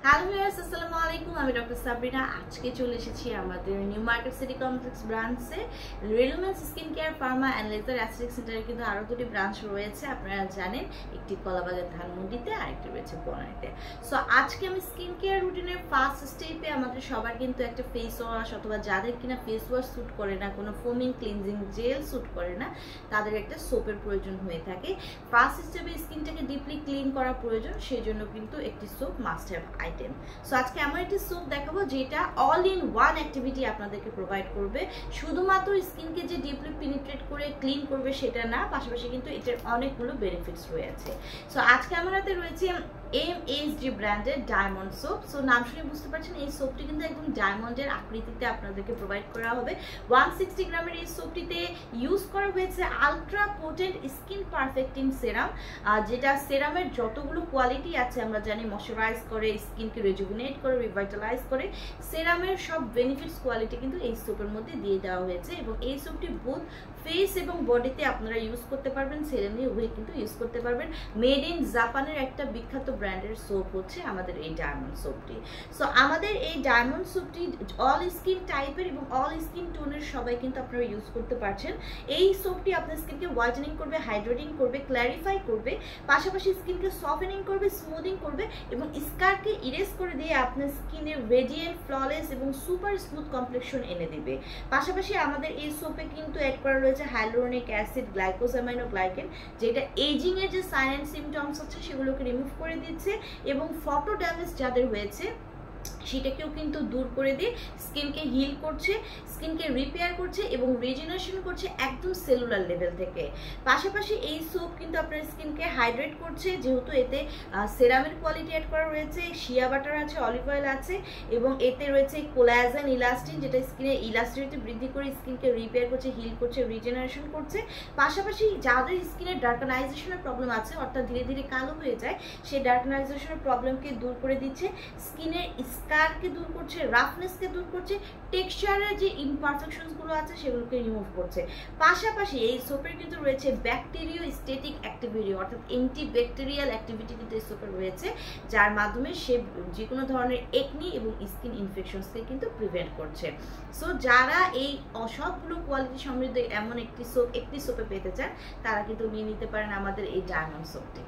Hello viewers, আসসালামু আলাইকুম। আমি ডক্টর সাবরিনা। আজকে চলে এসেছি আমাদের নিউ মার্কেট সিটি কমপ্লেক্স ব্রাঞ্চে। Relumens skin care, pharma and laser aesthetic সেন্টারে কিন্তু আরও দুটি ব্রাঞ্চ রয়েছে, আপনারা জানেন। একটি কলাবাজার ধানমন্ডিতে, আরেকটি রয়েছে বনানীতে। সো আজকে আমি স্কিন কেয়ার রুটিনের ফার্স্ট স্টেপে আমাদের সবার কিন্তু একটা ফেস ওয়াশ, অথবা যাদের কিনা ফেস ওয়াশ স্যুট করে না, কোনো ফোমিং ক্লিনজিং জেল স্যুট করে না, তাদের একটা সোপের প্রয়োজন হয়ে থাকে। ফার্স্ট স্টেপে স্কিনটাকে ডিপলি ক্লিন করা প্রয়োজন, সেই জন্য কিন্তু একটি soap must have item. So আজকে আমার একটি সোপ দেখাবো যেটা অল ইন ওয়ান অ্যাক্টিভিটি আপনাদেরকে প্রোভাইড করবে। শুধুমাত্র স্কিনকে যে ডিপলি পেনিট্রেট করে ক্লিন করবে সেটা না, পাশাপাশি কিন্তু এটার অনেকগুলো বেনিফিটস রয়েছে। সো আজকে আমার হাতে রয়েছে MSG ব্র্যান্ডের ডায়মন্ড সোপ। সো নাম শুনে বুঝতে পারছেন এই সোপটি কিন্তু একদম ডায়মন্ডের আকৃতিতে আপনাদেরকে প্রোভাইড করা হবে। 160 গ্রামের এই সোপটিতে ইউজ করা হয়েছে আলট্রা পোটেন্ট স্কিন পারফেক্টিং সেরাম, যেটা সেরামের যতগুলো কোয়ালিটি আছে আমরা জানি, ময়শ্চারাইজ করে, স্কিনকে রেজুভিনেট করে, রিভাইটালাইজ করে, সেরামের সব বেনিফিটস কোয়ালিটি কিন্তু এই সোপের মধ্যে দিয়ে দেওয়া হয়েছে। এবং এই সোপটি বোথ ফেস এবং বডিতে আপনারা ইউজ করতে পারবেন, সেরাম নিয়ে উভয় কিন্তু ইউজ করতে পারবেন। মেড ইন জাপানের একটা বিখ্যাত ব্র্যান্ডের সোপ হচ্ছে আমাদের এই ডায়মন্ড সোপটি। সো আমাদের এই ডায়মন্ড সোপটি অল স্কিন টাইপের এবং অল স্কিন টোনের সবাই কিন্তু আপনারা ইউজ করতে পারছেন। এই সোপটি আপনার স্কিনকে হোয়াইটেনিং করবে, হাইড্রেটিং করবে, ক্ল্যারিফাই করবে, পাশাপাশি স্কিনকে সফটেনিং করবে, স্মুদিং করবে এবং স্কারকে ইরেজ করে দিয়ে আপনার স্কিনের রেডিয়েন্ট, ফ্ললেস এবং সুপার স্মুথ কমপ্লেকশন এনে দিবে। পাশাপাশি আমাদের এই সোপে কিন্তু অ্যাড করা রয়েছে হাইলুরোনিক অ্যাসিড, গ্লাইকোসামাইনোগ্লাইকেন, যেটা এজিং এর যে সাইন অ্যান্ড সিমটমস আছে সেগুলোকে রিমুভ করে দিচ্ছে এবং ফটো ড্যামেজ যাদের হয়েছে সেটাকেও কিন্তু দূর করে দিয়ে স্কিনকে হিল করছে, স্কিনকে রিপেয়ার করছে এবং রিজেনারেশন করছে একদম সেলুলার লেভেল থেকে। পাশাপাশি এই সোপ কিন্তু আপনার স্কিনকে হাইড্রেট করছে, যেহেতু এতে সেরামের কোয়ালিটি অ্যাড করা রয়েছে, শিয়া বাটার আছে, অলিভ অয়েল আছে এবং এতে রয়েছে কোলাজেন, ইলাস্টিন, যেটা স্কিনের ইলাস্টিসিটি বৃদ্ধি করে স্কিনকে রিপেয়ার করছে, হিল করছে, রিজেনারেশন করছে। পাশাপাশি যাদের স্কিনের ডার্কানাইজেশনের প্রবলেম আছে, অর্থাৎ ধীরে ধীরে কালো হয়ে যায়, সেই ডার্কানাইজেশনের প্রবলেমকে দূর করে দিচ্ছে, স্কিনের স্কারকে দূর করছে, রাফনেসকে দূর করছে, টেক্সচারের যে ইমপারফেকশনসগুলো আছে সেগুলোকে রিমুভ করছে। পাশাপাশি এই সোপের কিন্তু রয়েছে ব্যাকটেরিও স্টেটিক অ্যাক্টিভিটি, অর্থাৎ অ্যান্টিব্যাকটেরিয়াল অ্যাক্টিভিটি কিন্তু এই সোপের রয়েছে, যার মাধ্যমে সে যে কোনো ধরনের একনি এবং স্কিন ইনফেকশনসকে কিন্তু প্রিভেন্ট করছে। সো যারা এই সবগুলো কোয়ালিটি সমৃদ্ধ এমন একটি সোপে পেতে চান, তারা কিন্তু নিয়ে নিতে পারেন আমাদের এই ডায়মন্ড সোপটি।